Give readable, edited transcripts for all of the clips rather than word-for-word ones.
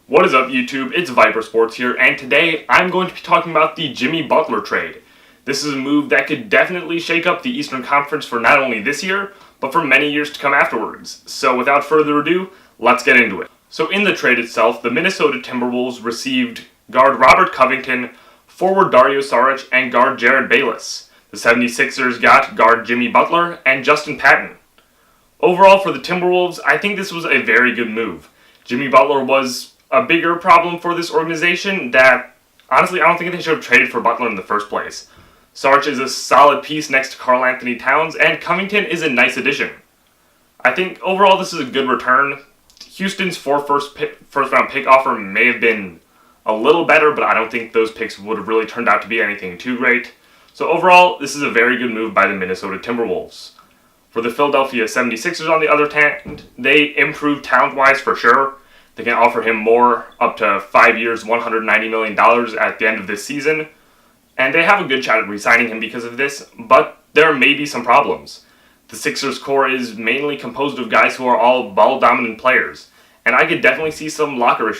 What is up, YouTube? It's VyPr Sports here, and today I'm going to be talking about the Jimmy Butler trade. This is a move that could definitely shake up the Eastern Conference for not only this year, but for many years to come afterwards. So without further ado, let's get into it. So in the trade itself, the Minnesota Timberwolves received guard Robert Covington, forward Dario Saric, and guard Jared Bayless. The 76ers got guard Jimmy Butler and Justin Patton. Overall, for the Timberwolves, I think this was a very good move. Jimmy Butler was a bigger problem for this organization that, honestly, I don't think they should have traded for Butler in the first place. Saric is a solid piece next to Karl Anthony Towns, and Covington is a nice addition. I think overall this is a good return. Houston's first round pick offer may have been a little better, but I don't think those picks would have really turned out to be anything too great. So overall, this is a very good move by the Minnesota Timberwolves. For the Philadelphia 76ers, on the other hand, they improved talent-wise for sure. They can offer him more, up to 5 years, $190 million at the end of this season. And they have a good shot at re-signing him because of this, but there may be some problems. The Sixers core is mainly composed of guys who are all ball-dominant players. And I could definitely see some locker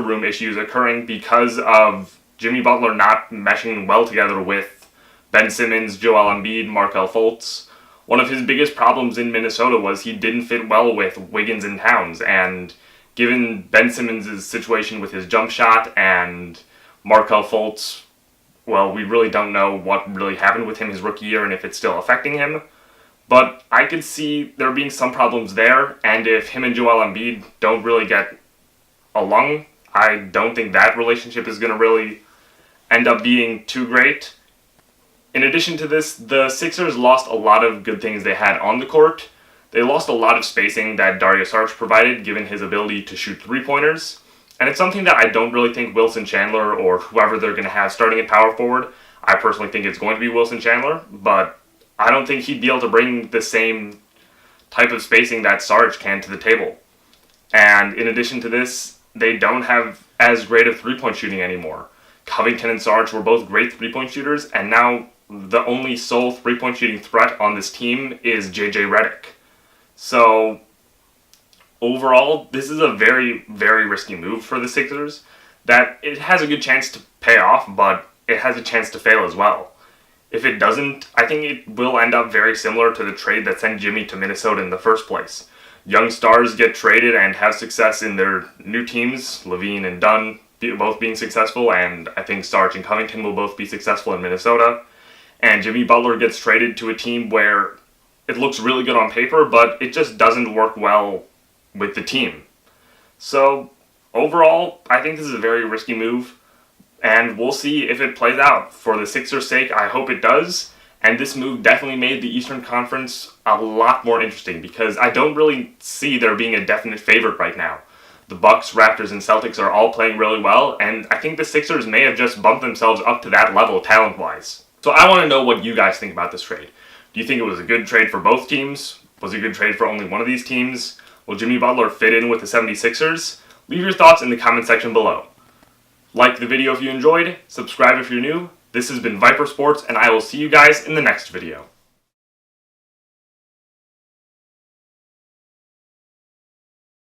room issues occurring because of Jimmy Butler not meshing well together with Ben Simmons, Joel Embiid, Markelle Fultz. One of his biggest problems in Minnesota was he didn't fit well with Wiggins and Towns, and given Ben Simmons' situation with his jump shot and Markelle Fultz, well, we really don't know what really happened with him his rookie year and if it's still affecting him. But I could see there being some problems there, and if him and Joel Embiid don't really get along, I don't think that relationship is going to really end up being too great. In addition to this, the Sixers lost a lot of good things they had on the court. They lost a lot of spacing that Dario Saric provided, given his ability to shoot three-pointers. And it's something that I don't really think Wilson Chandler or whoever they're going to have starting at power forward. I personally think it's going to be Wilson Chandler, but I don't think he'd be able to bring the same type of spacing that Saric can to the table. And in addition to this, they don't have as great of three-point shooting anymore. Covington and Saric were both great three-point shooters, and now the only sole three-point shooting threat on this team is J.J. Redick. So, overall, this is a very, very risky move for the Sixers, that it has a good chance to pay off, but it has a chance to fail as well. If it doesn't, I think it will end up very similar to the trade that sent Jimmy to Minnesota in the first place. Young stars get traded and have success in their new teams, Levine and Dunn both being successful, and I think Saric and Covington will both be successful in Minnesota. And Jimmy Butler gets traded to a team where it looks really good on paper, but it just doesn't work well with the team. So, overall, I think this is a very risky move, and we'll see if it plays out. For the Sixers' sake, I hope it does, and this move definitely made the Eastern Conference a lot more interesting, because I don't really see there being a definite favorite right now. The Bucks, Raptors, and Celtics are all playing really well, and I think the Sixers may have just bumped themselves up to that level talent-wise. So I want to know what you guys think about this trade. Do you think it was a good trade for both teams? Was it a good trade for only one of these teams? Will Jimmy Butler fit in with the 76ers? Leave your thoughts in the comment section below. Like the video if you enjoyed, subscribe if you're new. This has been VyPr Sports, and I will see you guys in the next video.